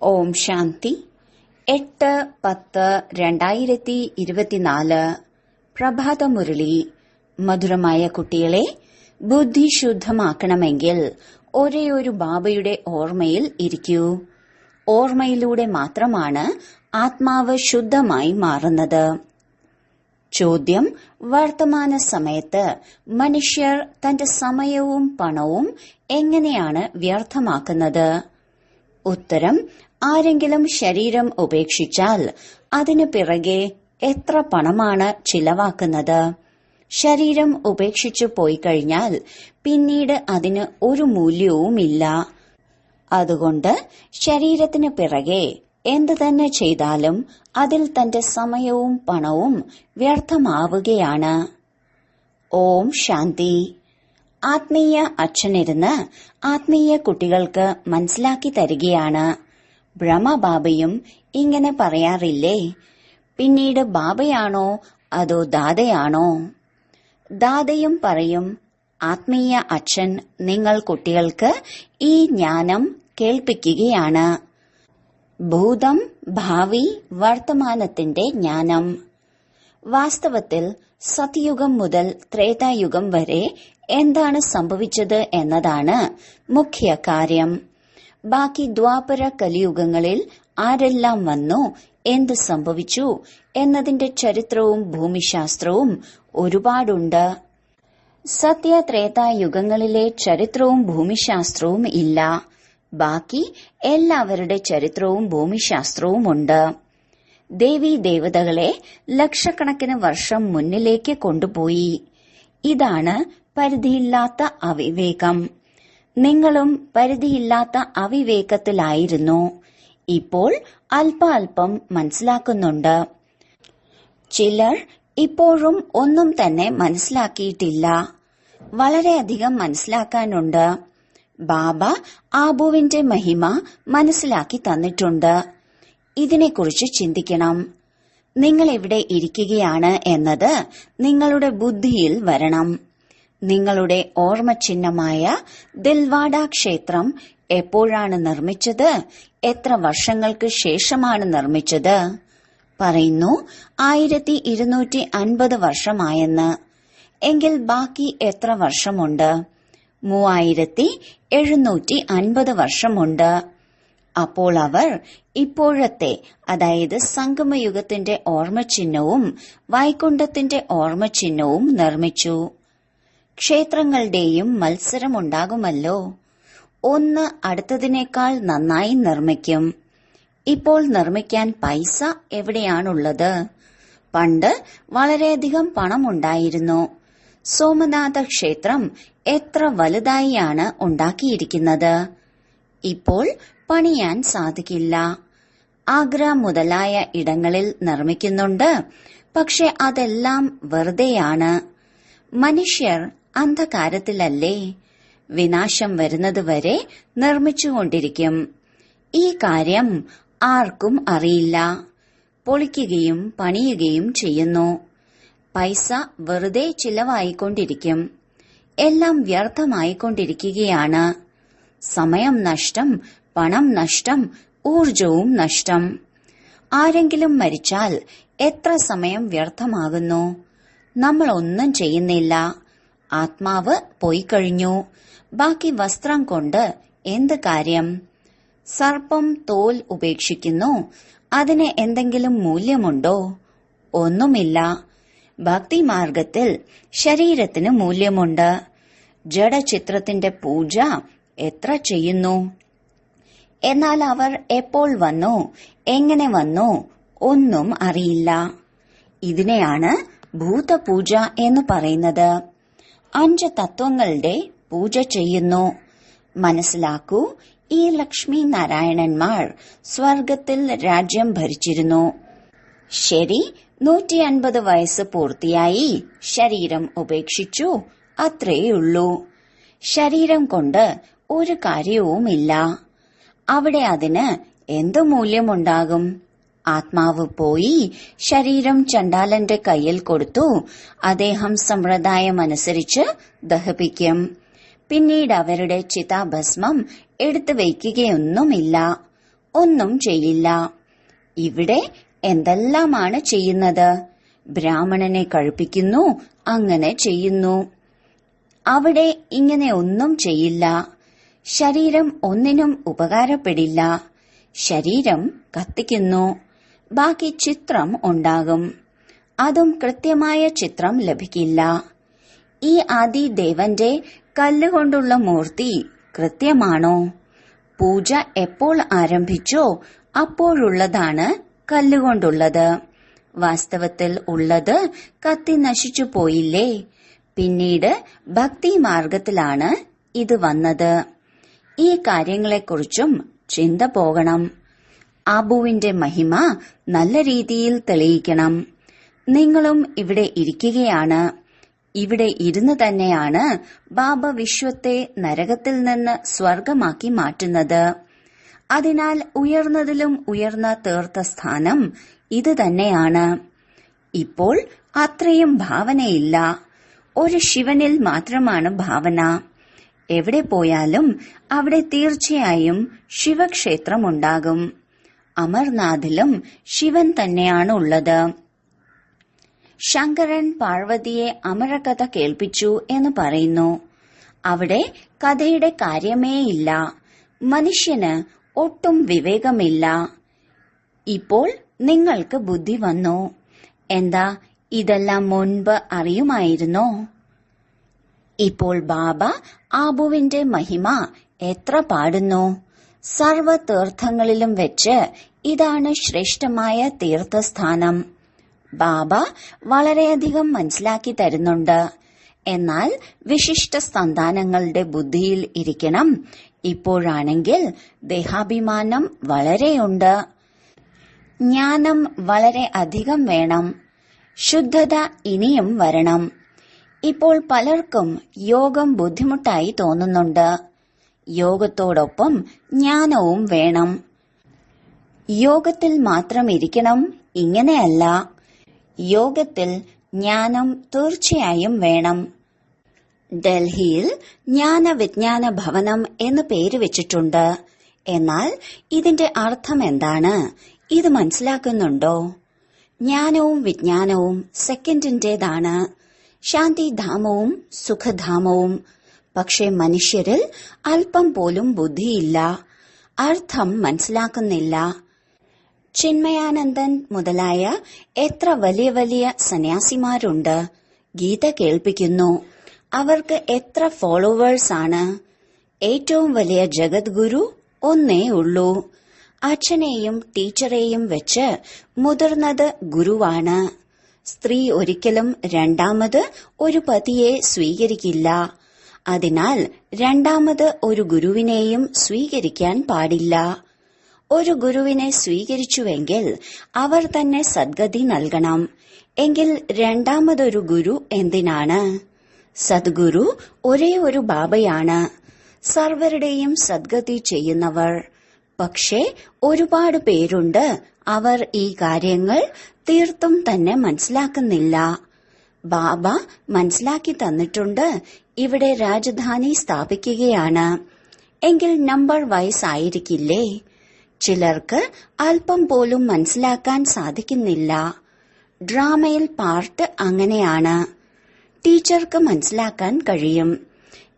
ഓം ശാന്തി 8-10-2024 പ്രഭാതമുരളി. മധുരമായ കുട്ടികളെ, ബുദ്ധി ശുദ്ധമാക്കണമെങ്കിൽ ഒരേയൊരു ബാബയുടെ ഓർമ്മയിൽ ഇരിക്കൂ. ഓർമ്മയിലൂടെ മാത്രമാണ് ആത്മാവ് ശുദ്ധമായി മാറുന്നത്. ചോദ്യം: വർത്തമാന സമയത്ത് മനുഷ്യർ തന്റെ സമയവും പണവും എങ്ങനെയാണ് വ്യർത്ഥമാക്കുന്നത്? ഉത്തരം: ആരെങ്കിലും ശരീരം ഉപേക്ഷിച്ചാൽ അതിനു പിറകെ എത്ര പണമാണ് ചിലവാക്കുന്നത്? ശരീരം ഉപേക്ഷിച്ചു പോയി കഴിഞ്ഞാൽ പിന്നീട് അതിന് ഒരു മൂല്യവുമില്ല. അതുകൊണ്ട് ശരീരത്തിന് പിറകെ എന്തു തന്നെ ചെയ്താലും അതിൽ തന്റെ സമയവും പണവും വ്യർത്ഥമാവുകയാണ്. ഓം ശാന്തി. ആത്മീയ അച്ഛനിരുന്ന് ആത്മീയ കുട്ടികൾക്ക് മനസ്സിലാക്കി തരികയാണ്. ബ്രഹ്മബാബയും ഇങ്ങനെ പറയാറില്ലേ? പിന്നീട് ബാബയാണോ അതോ ദാദയാണോ? ദാദയും പറയും, ആത്മീയ അച്ഛൻ നിങ്ങൾ കുട്ടികൾക്ക് ഈ ജ്ഞാനം കേൾപ്പിക്കുകയാണ്. ഭൂതം, ഭാവി, വർത്തമാനത്തിന്റെ ജ്ഞാനം. വാസ്തവത്തിൽ സത്യുഗം മുതൽ ത്രേതായുഗം വരെ എന്താണ് സംഭവിച്ചത് എന്നതാണ് മുഖ്യ കാര്യം. ബാക്കി ദ്വാപര കലിയുഗങ്ങളിൽ ആരെല്ലാം വന്നു, എന്ത് സംഭവിച്ചു എന്നതിന്റെ ചരിത്രവും ഭൂമിശാസ്ത്രവും ഒരുപാടുണ്ട്. സത്യത്രേതായുഗങ്ങളിലെ ചരിത്രവും ഭൂമിശാസ്ത്രവും ഇല്ല. ബാക്കി എല്ലാവരുടെ ചരിത്രവും ഭൂമിശാസ്ത്രവും ഉണ്ട്. ദേവീ ദേവതകളെ ലക്ഷക്കണക്കിന് വർഷം മുന്നിലേക്ക് കൊണ്ടുപോയി. ഇതാണ് പരിധിയില്ലാത്ത അവിവേകം. നിങ്ങളും പരിധിയില്ലാത്ത അവിവേകത്തിലായിരുന്നു. ഇപ്പോൾ അല്പം മനസ്സിലാക്കുന്നുണ്ട്. ചിലർ ഇപ്പോഴും ഒന്നും തന്നെ മനസ്സിലാക്കിയിട്ടില്ല. വളരെയധികം മനസ്സിലാക്കാനുണ്ട്. ബാബ ആബുവിന്റെ മഹിമ മനസ്സിലാക്കി തന്നിട്ടുണ്ട്. ഇതിനെക്കുറിച്ച് ചിന്തിക്കണം. നിങ്ങൾ എവിടെ ഇരിക്കുകയാണ് എന്നത് നിങ്ങളുടെ ബുദ്ധിയിൽ വരണം. നിങ്ങളുടെ ഓർമ്മചിഹ്നമായ ദിൽവാഡ ക്ഷേത്രം എപ്പോഴാണ് നിർമ്മിച്ചത്? എത്ര വർഷങ്ങൾക്ക് ശേഷമാണ് നിർമ്മിച്ചത്? പറയുന്നു 1250 വർഷമായെന്ന്. എങ്കിൽ ബാക്കി എത്ര വർഷമുണ്ട്? 3750 വർഷമുണ്ട്. അപ്പോൾ അവർ ഇപ്പോഴത്തെ, അതായത് സംഗമയുഗത്തിന്റെ ഓർമ്മചിഹ്നവും വൈകുണ്ഠത്തിന്റെ ഓർമ്മചിഹ്നവും നിർമ്മിച്ചു. ക്ഷേത്രങ്ങളുടെയും മത്സരമുണ്ടാകുമല്ലോ. ഒന്ന് അടുത്തതിനേക്കാൾ നന്നായി നിർമ്മിക്കും. ഇപ്പോൾ നിർമ്മിക്കാൻ പൈസ എവിടെയാണുള്ളത്? പണ്ട് വളരെയധികം പണമുണ്ടായിരുന്നു. സോമനാഥ ക്ഷേത്രം എത്ര വലുതായിയാണ് ഉണ്ടാക്കിയിരിക്കുന്നത്. ഇപ്പോൾ പണിയാൻ സാധിക്കില്ല. ആഗ്ര മുതലായ ഇടങ്ങളിൽ നിർമ്മിക്കുന്നുണ്ട്. പക്ഷെ അതെല്ലാം വെറുതെയാണ്. മനുഷ്യർ അന്ധകാരത്തിലല്ലേ? വിനാശം വരുന്നതുവരെ നിർമ്മിച്ചുകൊണ്ടിരിക്കും. ഈ കാര്യം ആർക്കും അറിയില്ല. പൊളിക്കുകയും പണിയുകയും ചെയ്യുന്നു. പൈസ വെറുതെ ചിലവായിക്കൊണ്ടിരിക്കും. എല്ലാം വ്യർത്ഥമായിക്കൊണ്ടിരിക്കുകയാണ്. സമയം നഷ്ടം, പണം നഷ്ടം, ഊർജവും നഷ്ടം. ആരെങ്കിലും മരിച്ചാൽ എത്ര സമയം വ്യർത്ഥമാകുന്നു? നമ്മൾ ഒന്നും ചെയ്യുന്നില്ല. ആത്മാവ് പോയി കഴിഞ്ഞു. ബാക്കി വസ്ത്രം കൊണ്ട് എന്ത് കാര്യം? സർപ്പം തോൽ ഉപേക്ഷിക്കുന്നു. അതിന് എന്തെങ്കിലും മൂല്യമുണ്ടോ? ഒന്നുമില്ല. ഭക്തിമാർഗത്തിൽ ശരീരത്തിന് മൂല്യമുണ്ട്. ജഡചിത്രത്തിന്റെ പൂജ എത്ര ചെയ്യുന്നു? എന്നാൽ അവർ എപ്പോൾ വന്നു, എങ്ങനെ വന്നു, ഒന്നും അറിയില്ല. ഇതിനെയാണ് ഭൂതപൂജ എന്ന് പറയുന്നത്. 5 തത്വങ്ങളുടെ പൂജ ചെയ്യുന്നു. മനസ്സിലാക്കൂ, ഈ ലക്ഷ്മി നാരായണന്മാർ സ്വർഗത്തിൽ രാജ്യം ഭരിച്ചിരുന്നു. ശരി, 150 വയസ്സ് പൂർത്തിയായി ശരീരം ഉപേക്ഷിച്ചു. അത്രേയുള്ളൂ. ശരീരം കൊണ്ട് ഒരു കാര്യവുമില്ല. അവിടെ അതിന് എന്തു മൂല്യമുണ്ടാകും? ആത്മാവ് പോയി ശരീരം ചണ്ടാലന്റെ കയ്യിൽ കൊടുത്തു. അദ്ദേഹം സമ്പ്രദായമനുസരിച്ച് ദഹിപ്പിക്കും. പിന്നീട് അവരുടെ ചിതാഭസ്മം എടുത്തു വയ്ക്കുകയൊന്നുമില്ല. ഒന്നും ചെയ്യില്ല. ഇവിടെ എന്തെല്ലാമാണ് ചെയ്യുന്നത്? ബ്രാഹ്മണനെ കഴിപ്പിക്കുന്നു, അങ്ങനെ ചെയ്യുന്നു. അവിടെ ഇങ്ങനെ ഒന്നും ചെയ്യില്ല. ശരീരം ഒന്നിനും ഉപകാരപ്പെടില്ല. ശരീരം കത്തിക്കുന്നു. ബാക്കി ചിത്രം ഉണ്ടാകും. അതും കൃത്യമായ ചിത്രം ലഭിക്കില്ല. ഈ ആദിദേവന്റെ കല്ലുകൊണ്ടുള്ള മൂർത്തി കൃത്യമാണോ? പൂജ എപ്പോൾ ആരംഭിച്ചോ അപ്പോഴുള്ളതാണ് കല്ലുകൊണ്ടുള്ളത്. വാസ്തവത്തിൽ ഉള്ളത് കത്തി നശിച്ചു പോയില്ലേ? പിന്നീട് ഭക്തി മാർഗത്തിലാണ് ഇത് വന്നത്. ഈ കാര്യങ്ങളെക്കുറിച്ചും ചിന്ത പോകണം. ആബുവിന്റെ മഹിമ നല്ല രീതിയിൽ തെളിയിക്കണം. നിങ്ങളും ഇവിടെ ഇരിക്കുകയാണ്. ഇവിടെ ഇരുന്ന് തന്നെയാണ് ബാബ വിശ്വത്തെ നരകത്തിൽ നിന്ന് സ്വർഗമാക്കി മാറ്റുന്നത്. അതിനാൽ ഉയർന്നതിലും ഉയർന്ന തീർത്ഥസ്ഥാനം ഇത് തന്നെയാണ്. ഇപ്പോൾ അത്രയും ഭാവനയില്ല. ഒരു ശിവനിൽ മാത്രമാണ് ഭാവന. എവിടെ പോയാലും അവിടെ തീർച്ചയായും ശിവക്ഷേത്രമുണ്ടാകും. അമർനാഥിലും ശിവൻ തന്നെയാണ് ഉള്ളത്. ശങ്കരൻ പാർവതിയെ അമരകഥ കേൾപ്പിച്ചു എന്ന് പറയുന്നു. അവിടെ കഥയുടെ കാര്യമേയില്ല. മനുഷ്യന് ഒട്ടും വിവേകമില്ല. ഇപ്പോൾ നിങ്ങൾക്ക് ബുദ്ധി വന്നു. എന്താ, ഇതെല്ലാം മുൻപ് അറിയുമായിരുന്നോ? ഇപ്പോൾ ബാബ ആബുവിന്റെ മഹിമ എത്ര പാടുന്നു. സർവ തീർത്ഥങ്ങളിലും വെച്ച് ഇതാണ് ശ്രേഷ്ഠമായ തീർത്ഥസ്ഥാനം. ബാബ വളരെയധികം മനസ്സിലാക്കി തരുന്നുണ്ട്. എന്നാൽ വിശിഷ്ട സന്താനങ്ങളുടെ ബുദ്ധിയിൽ ഇരിക്കണം. ഇപ്പോഴാണെങ്കിൽ ദേഹാഭിമാനം വളരെയുണ്ട്. ജ്ഞാനം വളരെ അധികം വേണം. ശുദ്ധത ഇനിയും വരണം. ഇപ്പോൾ പലർക്കും യോഗം ബുദ്ധിമുട്ടായി തോന്നുന്നുണ്ട്. യോഗത്തോടൊപ്പം ജ്ഞാനവും വേണം. യോഗത്തിൽ മാത്രം ഇരിക്കണം ഇങ്ങനെയല്ല. യോഗത്തിൽ ജ്ഞാനം തീർച്ചയായും വേണം. ഡൽഹിയിൽ ജ്ഞാന വിജ്ഞാന ഭവനം എന്ന് പേര് വെച്ചിട്ടുണ്ട്. എന്നാൽ ഇതിന്റെ അർത്ഥം എന്താണ്? ഇത് മനസ്സിലാക്കുന്നുണ്ടോ? ജ്ഞാനവും വിജ്ഞാനവും സെക്കൻഡിന്റേതാണ്. ശാന്തിധാമവും സുഖധാമവും. പക്ഷെ മനുഷ്യരിൽ അല്പം പോലും ബുദ്ധിയില്ല. അർത്ഥം മനസ്സിലാക്കുന്നില്ല. ചിന്മയാനന്ദൻ മുതലായ എത്ര വലിയ വലിയ സന്യാസിമാരുണ്ട്. ഗീത കേൾപ്പിക്കുന്നു. അവർക്ക് എത്ര ഫോളോവേഴ്സ് ആണ്. ഏറ്റവും വലിയ ജഗദ്ഗുരു ഒന്നേ ഉള്ളൂ. അച്ഛനെയും ടീച്ചറെയും വെച്ച് മുതിർന്നത് ഗുരുവാണ്. സ്ത്രീ ഒരിക്കലും രണ്ടാമത് ഒരു പതിയെ സ്വീകരിക്കില്ല. അതിനാൽ രണ്ടാമത് ഒരു ഗുരുവിനെയും സ്വീകരിക്കാൻ പാടില്ല. ഒരു ഗുരുവിനെ സ്വീകരിച്ചുവെങ്കിൽ അവർ തന്നെ സദ്ഗതി നൽകണം. എങ്കിൽ രണ്ടാമതൊരു ഗുരു എന്തിനാണ്? സദ്ഗുരു ഒരേ ഒരു ബാബയാണ്, സർവരുടെയും സദ്ഗതി ചെയ്യുന്നവർ. പക്ഷേ ഒരുപാട് പേരുണ്ട്, അവർ ഈ കാര്യങ്ങൾ തീർത്തും തന്നെ മനസ്സിലാക്കുന്നില്ല. ബാബ മനസ്സിലാക്കി തന്നിട്ടുണ്ട്. ഇവിടെ രാജധാനി സ്ഥാപിക്കുകയാണ്. എങ്കിൽ നമ്പർ വൈസ് ആയിരിക്കില്ലേ? ചിലർക്ക് അല്പം പോലും മനസ്സിലാക്കാൻ സാധിക്കുന്നില്ല. ഡ്രാമയിൽ പാർട്ട് അങ്ങനെയാണ്. ടീച്ചർക്ക് മനസ്സിലാക്കാൻ കഴിയും.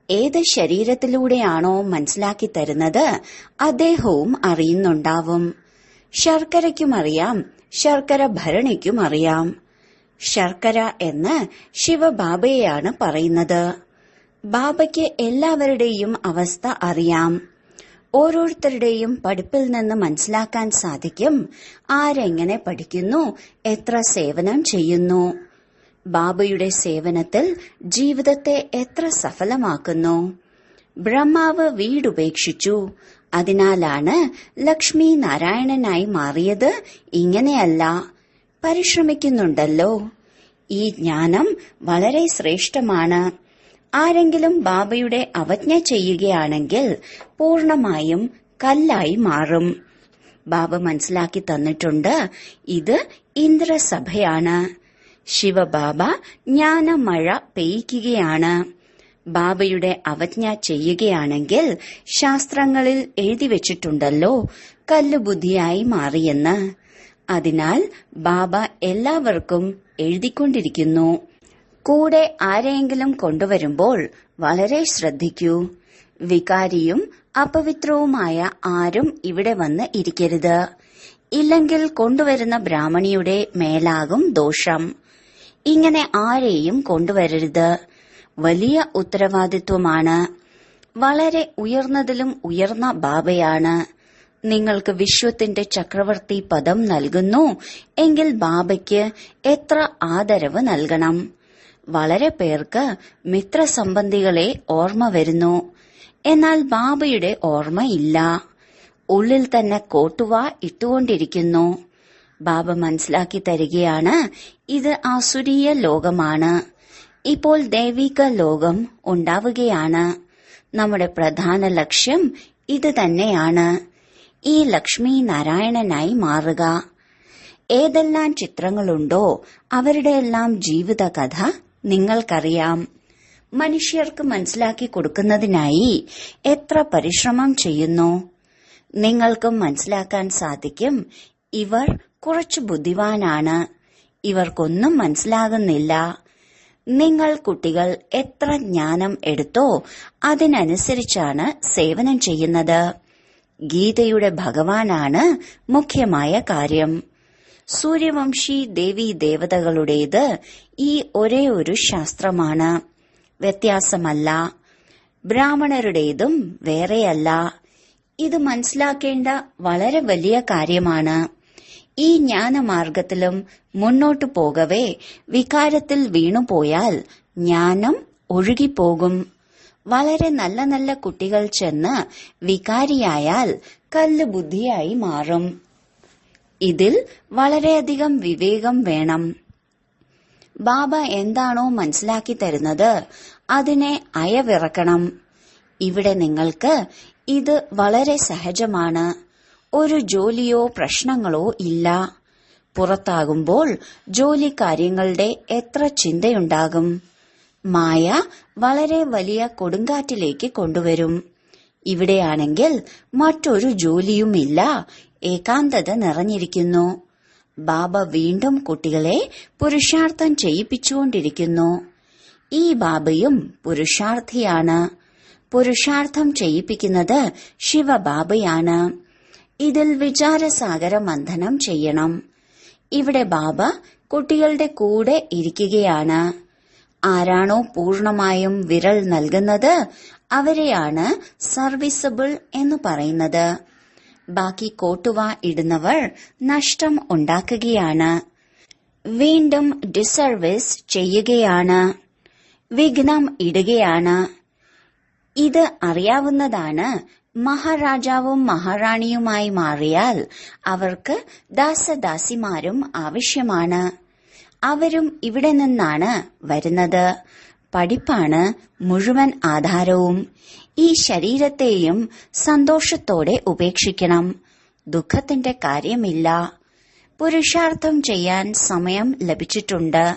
ഏത് ശരീരത്തിലൂടെയാണോ മനസ്സിലാക്കി തരുന്നത് അദ്ദേഹവും അറിയുന്നുണ്ടാവും. ശർക്കരയ്ക്കുമറിയാം, ശർക്കര ഭരണിക്കും അറിയാം. ശർക്കര എന്ന് ശിവബാബയെയാണ് പറയുന്നത്. ബാബയ്ക്ക് എല്ലാവരുടെയും അവസ്ഥ അറിയാം. ഓരോരുത്തരുടെയും പഠിപ്പിൽ നിന്ന് മനസ്സിലാക്കാൻ സാധിക്കും ആരെങ്ങനെ പഠിക്കുന്നു, എത്ര സേവനം ചെയ്യുന്നു. ബാബയുടെ സേവനത്തിൽ ജീവിതത്തെ എത്ര സഫലമാക്കുന്നു. ബ്രഹ്മാവ് വീടുപേക്ഷിച്ചു. അതിനാലാണ് ലക്ഷ്മി നാരായണനായി മാറിയത്. ഇങ്ങനെയല്ല, പരിശ്രമിക്കുന്നുണ്ടല്ലോ. ഈ ജ്ഞാനം വളരെ ശ്രേഷ്ഠമാണ്. ആരെങ്കിലും ബാബയുടെ അവജ്ഞ ചെയ്യുകയാണെങ്കിൽ പൂർണമായും കല്ലായി മാറും. ബാബ മനസ്സിലാക്കി തന്നിട്ടുണ്ട്, ഇത് ഇന്ദ്രസഭയാണ്. ശിവബാബ ജ്ഞാനമഴ പെയ്യ്ക്കുകയാണ്. ബാബയുടെ അവജ്ഞ ചെയ്യുകയാണെങ്കിൽ ശാസ്ത്രങ്ങളിൽ എഴുതി വെച്ചിട്ടുണ്ടല്ലോ കല്ലുബുദ്ധിയായി മാറിയെന്ന്. അതിനാൽ ബാബ എല്ലാവർക്കും എഴുതിക്കൊണ്ടിരിക്കുന്നു. കൂടെ ആരെയെങ്കിലും കൊണ്ടുവരുമ്പോൾ വളരെ ശ്രദ്ധിക്കൂ. വികാരിയും അപവിത്രവുമായ ആരും ഇവിടെ വന്ന് ഇരിക്കരുത്. ഇല്ലെങ്കിൽ കൊണ്ടുവരുന്ന ബ്രാഹ്മണിയുടെ മേലാകും ദോഷം. ഇങ്ങനെ ആരെയും കൊണ്ടുവരരുത്. വലിയ ഉത്തരവാദിത്വമാണ്. വളരെ ഉയർന്നതിലും ഉയർന്ന ബാബയാണ്. നിങ്ങൾക്ക് വിശ്വത്തിന്റെ ചക്രവർത്തി പദം നൽകുന്നു എങ്കിൽ ബാബയ്ക്ക് എത്ര ആദരവ് നൽകണം. വളരെ പേർക്ക് മിത്രസംബന്ധികളെ ഓർമ്മ വരുന്നു, എന്നാൽ ബാബയുടെ ഓർമ്മയില്ല. ഉള്ളിൽ തന്നെ കോട്ടുവ ഇട്ടുകൊണ്ടിരിക്കുന്നു. ബാബ മനസ്സിലാക്കി തരികയാണ്, ഇത് ആസുരീയ ലോകമാണ്. ഇപ്പോൾ ദൈവിക ലോകം ഉണ്ടാവുകയാണ്. നമ്മുടെ പ്രധാന ലക്ഷ്യം ഇത് തന്നെയാണ്. ഈ ലക്ഷ്മി നാരായണനായി മാറുക. ഏതെല്ലാം ചിത്രങ്ങളുണ്ടോ അവരുടെയെല്ലാം ജീവിത കഥ നിങ്ങൾക്കറിയാം. മനുഷ്യർക്ക് മനസ്സിലാക്കി കൊടുക്കുന്നതിനായി എത്ര പരിശ്രമം ചെയ്യുന്നു. നിങ്ങൾക്കും മനസ്സിലാക്കാൻ സാധിക്കും, ഇവർ കുറച്ചു ബുദ്ധിമാനാണ്, ഇവർക്കൊന്നും മനസ്സിലാകുന്നില്ല. നിങ്ങൾ കുട്ടികൾ എത്ര ജ്ഞാനം എടുത്തോ അതിനനുസരിച്ചാണ് സേവനം ചെയ്യുന്നത്. ഗീതയുടെ ഭഗവാനാണ് മുഖ്യമായ കാര്യം. സൂര്യവംശി ദേവീ ദേവതകളുടേത് ഈ ഒരേ ഒരു ശാസ്ത്രമാണ്, വ്യത്യാസമല്ല. ബ്രാഹ്മണരുടേതും വേറെയല്ല. ഇത് മനസ്സിലാക്കേണ്ട വളരെ വലിയ കാര്യമാണ്. ഈ ജ്ഞാനമാർഗത്തിലും മുന്നോട്ടു പോകവേ വികാരത്തിൽ വീണുപോയാൽ ജ്ഞാനം ഒഴുകിപ്പോകും. വളരെ നല്ല നല്ല കുട്ടികൾ ചെന്ന് വികാരിയായാൽ കല്ല് ബുദ്ധിയായി മാറും. ഇതിൽ വളരെയധികം വിവേകം വേണം. ബാബ എന്താണോ മനസ്സിലാക്കി തരുന്നത് അതിനെ അയവിറക്കണം. ഇവിടെ നിങ്ങൾക്ക് ഇത് വളരെ സഹജമാണ്. ഒരു ജോലിയോ പ്രശ്നങ്ങളോ ഇല്ല. പുറത്താകുമ്പോൾ ജോലി കാര്യങ്ങളുടെ എത്ര ചിന്തയുണ്ടാകും. മായ വളരെ വലിയ കൊടുങ്കാറ്റിലേക്ക് കൊണ്ടുവരും. ഇവിടെയാണെങ്കിൽ മറ്റൊരു ജോലിയുമില്ല, ഏകാന്തത നിറഞ്ഞിരിക്കുന്നു. ബാബ വീണ്ടും കുട്ടികളെ പുരുഷാർത്ഥം ചെയ്യിപ്പിച്ചുകൊണ്ടിരിക്കുന്നു. ഈ ബാബയും പുരുഷാർത്ഥിയാണ്. പുരുഷാർത്ഥം ചെയ്യിപ്പിക്കുന്നത് ശിവബാബയാണ്. ഇതിൽ വിചാരസാഗര മന്ഥനം ചെയ്യണം. ഇവിടെ ബാബ കുട്ടികളുടെ കൂടെ ഇരിക്കുകയാണ്. ആരാണോ പൂർണമായും വിരൽ നൽകുന്നത് അവരെയാണ് സർവീസബിൾ എന്ന് പറയുന്നത്. ബാക്കി കോട്ടുവ ഇടുന്നവർ നഷ്ടം ഉണ്ടാക്കുകയാണ്, വീണ്ടും ഡിസർവീസ് ചെയ്യുകയാണ്, വിഘ്നം ഇടുകയാണ്. ഇത് അറിയാവുന്നതാണ്. മഹാരാജാവും മഹാറാണിയുമായി മാറിയാൽ അവർക്ക് ദാസദാസിമാരും ആവശ്യമാണ്. അവരും ഇവിടെ നിന്നാണ് വരുന്നത്. പഠിപ്പാണ് മുഴുവൻ ആധാരവും. ഈ ശരീരത്തെയും സന്തോഷത്തോടെ ഉപേക്ഷിക്കണം. ദുഃഖത്തിന്റെ കാര്യമില്ല. പുരുഷാർത്ഥം ചെയ്യാൻ സമയം ലഭിച്ചിട്ടുണ്ട്.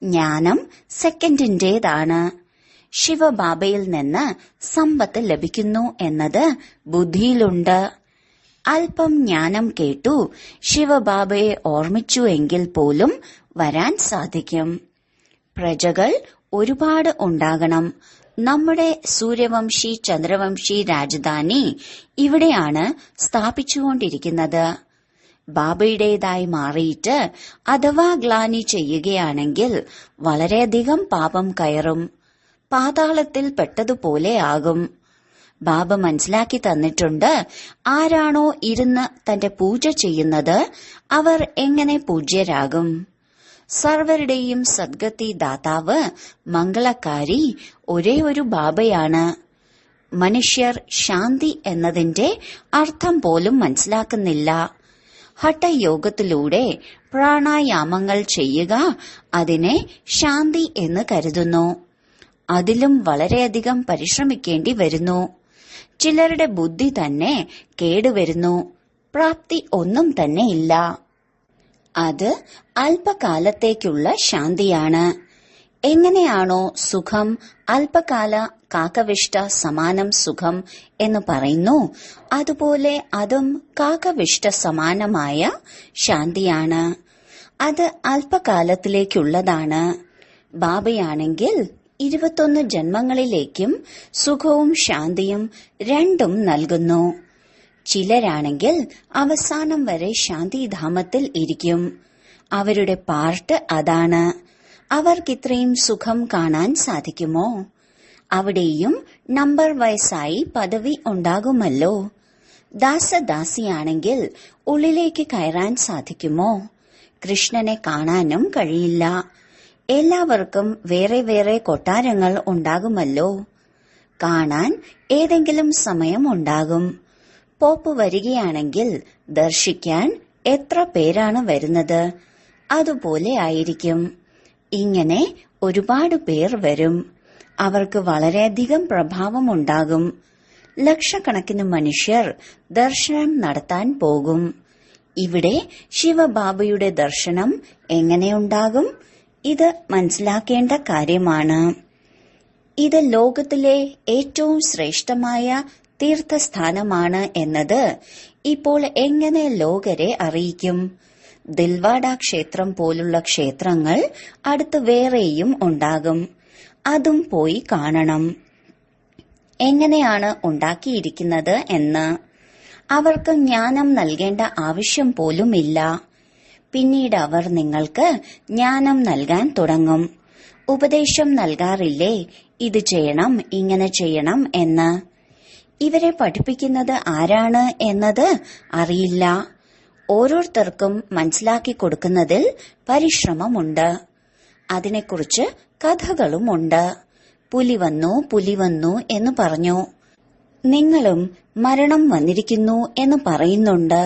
ജ്ഞാനം സെക്കൻഡിന്റേതാണ്. ശിവബാബയിൽ നിന്ന് സമ്പത്ത് ലഭിക്കുന്നു എന്നത് ബുദ്ധിയിലുണ്ട്. അല്പം ജ്ഞാനം കേട്ടു ശിവബാബയെ ഓർമ്മിച്ചു എങ്കിൽ പോലും വരാൻ സാധിക്കും. പ്രജകൾ ഒരുപാട് ഉണ്ടാകണം. നമ്മുടെ സൂര്യവംശി ചന്ദ്രവംശി രാജധാനി ഇവിടെയാണ് സ്ഥാപിച്ചുകൊണ്ടിരിക്കുന്നത്. ബാബയുടേതായി മാറിയിട്ട് അഥവാ ഗ്ലാനി ചെയ്യുകയാണെങ്കിൽ വളരെയധികം പാപം കയറും. പാതാളത്തിൽ പെട്ടതുപോലെ ആകും. ബാബ മനസ്സിലാക്കി തന്നിട്ടുണ്ട്, ആരാണോ ഇരുന്ന് തന്റെ പൂജ ചെയ്യുന്നത് അവർ എങ്ങനെ പൂജ്യരാകും. സർവരുടെയും സദ്ഗതി ദാതാവ് മംഗളക്കാരി ഒരേ ഒരു ബാബയാണ്. മനുഷ്യർ ശാന്തി എന്നതിന്റെ അർത്ഥം പോലും മനസ്സിലാക്കുന്നില്ല. ഹഠയോഗത്തിലൂടെ പ്രാണായാമങ്ങൾ ചെയ്യുക അതിനെ ശാന്തി എന്ന് കരുതുന്നു. അതിലും വളരെയധികം പരിശ്രമിക്കേണ്ടി വരുന്നു. ചിലരുടെ ബുദ്ധി തന്നെ കേടുവരുന്നു. പ്രാപ്തി ഒന്നും തന്നെ ഇല്ല. അത് അല്പകാലത്തേക്കുള്ള ശാന്തിയാണ്. എങ്ങനെയാണോ സുഖം അല്പകാല കാക്കവിഷ്ട സമാനം സുഖം എന്ന് പറയുന്നു, അതുപോലെ അതും കാക്കവിഷ്ട സമാനമായ ശാന്തിയാണ്. അത് അല്പകാലത്തിലേക്കുള്ളതാണ്. ബാബയാണെങ്കിൽ 21 ജന്മങ്ങളിലേക്കും സുഖവും ശാന്തിയും രണ്ടും നൽകുന്നു. ചിലരാണെങ്കിൽ അവസാനം വരെ ശാന്തിധാമത്തിൽ ഇരിക്കും. അവരുടെ പാർട്ട് അതാണ്. അവർക്കിത്രയും സുഖം കാണാൻ സാധിക്കുമോ? അവിടെയും നമ്പർ വയസ്സായി പദവി ഉണ്ടാകുമല്ലോ. ദാസദാസിയാണെങ്കിൽ ഉള്ളിലേക്ക് കയറാൻ സാധിക്കുമോ? കൃഷ്ണനെ കാണാനും കഴിയില്ല. എല്ലാവർക്കും വേറെ വേറെ കൊട്ടാരങ്ങൾ ഉണ്ടാകുമല്ലോ. കാണാൻ ഏതെങ്കിലും സമയം ഉണ്ടാകും. പോപ്പ് വരികയാണെങ്കിൽ ദർശിക്കാൻ എത്ര പേരാണ് വരുന്നത്? അതുപോലെ ആയിരിക്കും. ഇങ്ങനെ ഒരുപാട് പേർ വരും. അവർക്ക് വളരെയധികം പ്രഭാവമുണ്ടാകും. ലക്ഷക്കണക്കിന് മനുഷ്യർ ദർശനം നടത്താൻ പോകും. ഇവിടെ ശിവബാബയുടെ ദർശനം എങ്ങനെയുണ്ടാകും? ഇത് മനസ്സിലാക്കേണ്ട കാര്യമാണ്. ഇത് ലോകത്തിലെ ഏറ്റവും ശ്രേഷ്ഠമായ തീർത്ഥസ്ഥാനമാണ് എന്നത് ഇപ്പോൾ എങ്ങനെ ലോകരെ അറിയിക്കും? ദിൽവാഡ ക്ഷേത്രം പോലുള്ള ക്ഷേത്രങ്ങൾ അടുത്ത് വേറെയും ഉണ്ടാകും. അതും പോയി കാണണം. എങ്ങനെയാണ് ഉണ്ടാക്കിയിരിക്കുന്നത് എന്ന്. അവർക്ക് ജ്ഞാനം നൽകേണ്ട ആവശ്യം പോലുമില്ല. പിന്നീട് അവർ നിങ്ങൾക്ക് ജ്ഞാനം നൽകാൻ തുടങ്ങും. ഉപദേശം നൽകാറില്ലേ, ഇത് ചെയ്യണം ഇങ്ങനെ ചെയ്യണം എന്ന്. ഇവരെ പഠിപ്പിക്കുന്നത് ആരാണ് എന്നത് അറിയില്ല. ഓരോരുത്തർക്കും മനസ്സിലാക്കി കൊടുക്കുന്നതിൽ പരിശ്രമമുണ്ട്. അതിനെക്കുറിച്ച് കഥകളുമുണ്ട്. പുലി വന്നു എന്ന് പറഞ്ഞു. നിങ്ങളും മരണം വന്നിരിക്കുന്നു എന്ന് പറയുന്നുണ്ട്.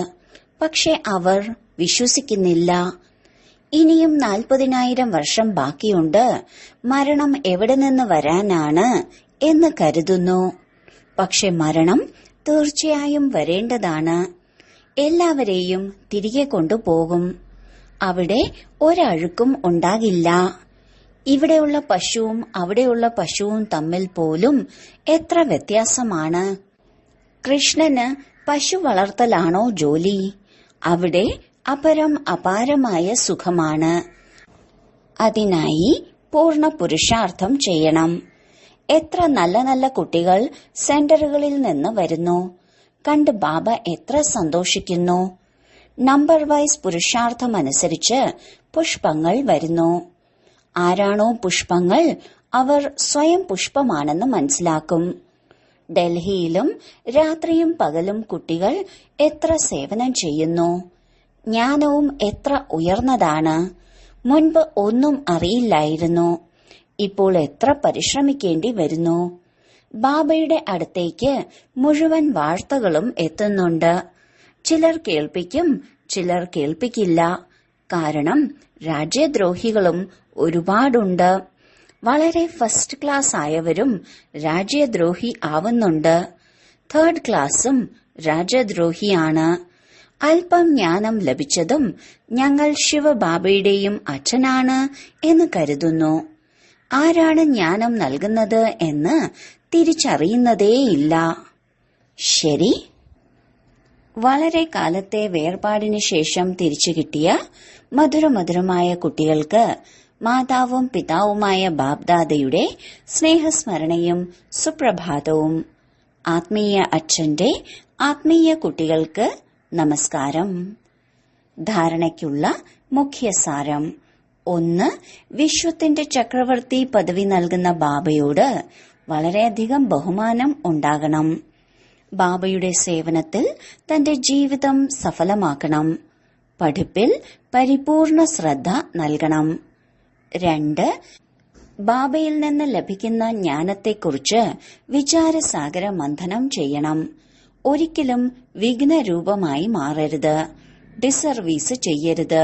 പക്ഷെ അവർ വിശ്വസിക്കുന്നില്ല. ഇനിയും 40,000 വർഷം ബാക്കിയുണ്ട്. മരണം എവിടെ നിന്ന് വരാനാണ് എന്ന് കരുതുന്നു. പക്ഷെ മരണം തീർച്ചയായും വരേണ്ടതാണ്. എല്ലാവരെയും തിരികെ കൊണ്ടുപോകും. അവിടെ ഒരഴുക്കും ഉണ്ടാകില്ല. ഇവിടെയുള്ള പശുവും അവിടെയുള്ള പശുവും തമ്മിൽ പോലും എത്ര വ്യത്യാസമാണ്. കൃഷ്ണന് പശു വളർത്തലാണോ ജോലി? അവിടെ അപാരമായ സുഖമാണ്. അതിനായി പൂർണ്ണ പുരുഷാർത്ഥം ചെയ്യണം. എത്ര നല്ല നല്ല കുട്ടികൾ സെന്ററുകളിൽ നിന്ന് വരുന്നു. കണ്ട് ബാബ എത്ര സന്തോഷിക്കുന്നു. നമ്പർ വൈസ് പുരുഷാർത്ഥമനുസരിച്ച് പുഷ്പങ്ങൾ വരുന്നു. ആരാണോ പുഷ്പങ്ങൾ അവർ സ്വയം പുഷ്പമാണെന്ന് മനസ്സിലാക്കും. ഡൽഹിയിലും രാത്രിയും പകലും കുട്ടികൾ എത്ര സേവനം ചെയ്യുന്നു. ജ്ഞാനവും എത്ര ഉയർന്നതാണ്. മുൻപ് ഒന്നും അറിയില്ലായിരുന്നു. ഇപ്പോൾ എത്ര പരിശ്രമിക്കേണ്ടി വരുന്നു. ബാബയുടെ അടുത്തേക്ക് മുഴുവൻ വാർത്തകളും എത്തുന്നുണ്ട്. ചിലർ കേൾപ്പിക്കും, ചിലർ കേൾപ്പിക്കില്ല. കാരണം രാജ്യദ്രോഹികളും ഒരുപാടുണ്ട്. വളരെ ഫസ്റ്റ് ക്ലാസ് ആയവരും രാജ്യദ്രോഹി ആവുന്നുണ്ട്. തേർഡ് ക്ലാസും രാജ്യദ്രോഹിയാണ്. അല്പം ജ്ഞാനം ലഭിച്ചതും ഞങ്ങൾ ശിവബാബയുടെയും അച്ഛനാണ് എന്ന് കരുതുന്നു. ആരാണ് ജ്ഞാനം നൽകുന്നത് എന്ന് തിരിച്ചറിയുന്നതേയില്ല. ശരി, വളരെ കാലത്തെ വേർപാടിന് ശേഷം തിരിച്ചു കിട്ടിയ മധുരമധുരമായ കുട്ടികൾക്ക് മാതാവും പിതാവുമായ ബാബ്ദാദയുടെ സ്നേഹസ്മരണയും സുപ്രഭാതവും. ആത്മീയ അച്ഛന്റെ ആത്മീയ കുട്ടികൾക്ക് നമസ്കാരം. ധാരണയ്ക്കുള്ള മുഖ്യസാരം: 1. വിശ്വത്തിന്റെ ചക്രവർത്തി പദവി നൽകുന്ന ബാബയോട് വളരെയധികം ബഹുമാനം ഉണ്ടാകണം. ബാബയുടെ സേവനത്തിൽ തന്റെ ജീവിതം സഫലമാക്കണം. പഠിപ്പിൽ പരിപൂർണ ശ്രദ്ധ നൽകണം. 2. ബാബയിൽ നിന്ന് ലഭിക്കുന്ന ജ്ഞാനത്തെക്കുറിച്ച് വിചാരസാഗര മന്ഥനം ചെയ്യണം. ഒരിക്കലും വിഘ്നരൂപമായി മാറരുത്. ഡിസർവീസ് ചെയ്യരുത്.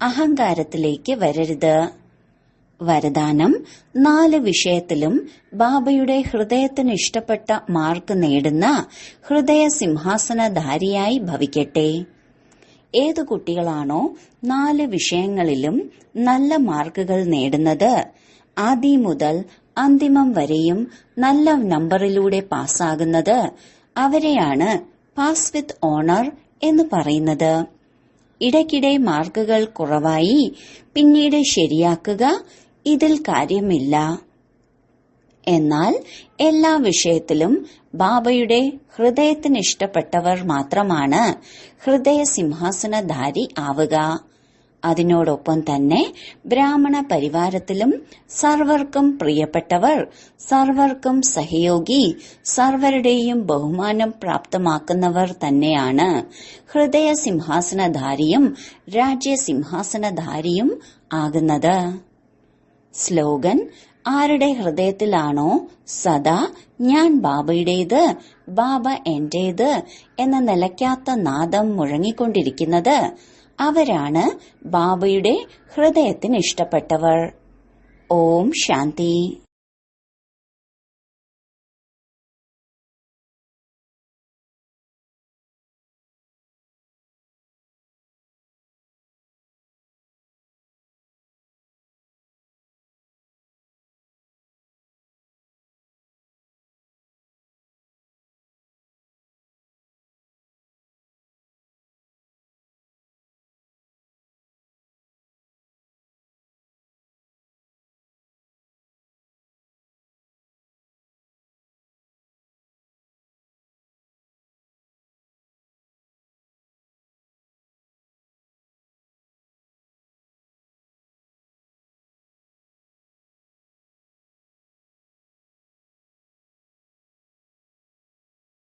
അഹങ്കാരത്തിലേക്ക് വരരുത്. വരദാനം: 4 വിഷയത്തിലും ബാബയുടെ ഹൃദയത്തിന് ഇഷ്ടപ്പെട്ട മാർക്ക് നേടുന്ന ഹൃദയ സിംഹാസനധാരിയായി ഭവിക്കട്ടെ. ഏതു കുട്ടികളാണോ 4 വിഷയങ്ങളിലും നല്ല മാർക്കുകൾ നേടുന്നത് ആദ്യം മുതൽ അന്തിമം വരെയും നല്ല നമ്പറിലൂടെ പാസ്സാകുന്നത് അവരെയാണ് പാസ് വിത്ത് ഓണർ എന്ന് പറയുന്നത്. ഇടയ്ക്കിടെ മാർക്കുകൾ കുറവായി പിന്നീട് ശരിയാക്കുക, ഇതിൽ കാര്യമില്ല. എന്നാൽ എല്ലാ വിഷയത്തിലും ബാബയുടെ ഹൃദയത്തിനിഷ്ടപ്പെട്ടവർ മാത്രമാണ് ഹൃദയ സിംഹാസനധാരി ആവുക. അതിനോടൊപ്പം തന്നെ ബ്രാഹ്മണ പരിവാരത്തിലും സർവർക്കും പ്രിയപ്പെട്ടവർ, സർവർക്കും സഹയോഗി, സർവരുടെയും ബഹുമാനം പ്രാപ്തമാക്കുന്നവർ തന്നെയാണ് ഹൃദയ സിംഹാസനധാരിയും രാജ്യസിംഹാസനധാരിയും ആകുന്നത്. സ്ലോഗൻ: ആരുടെ ഹൃദയത്തിലാണോ സദാ ഞാൻ ബാബയുടേത്, ബാബ എന്റേത് എന്ന നിലയ്ക്കാത്ത നാദം മുഴങ്ങിക്കൊണ്ടിരിക്കുന്നത്, അവരാണ് ബാബയുടെ ഹൃദയത്തിന് ഇഷ്ടപ്പെട്ടവർ. ഓം ശാന്തി.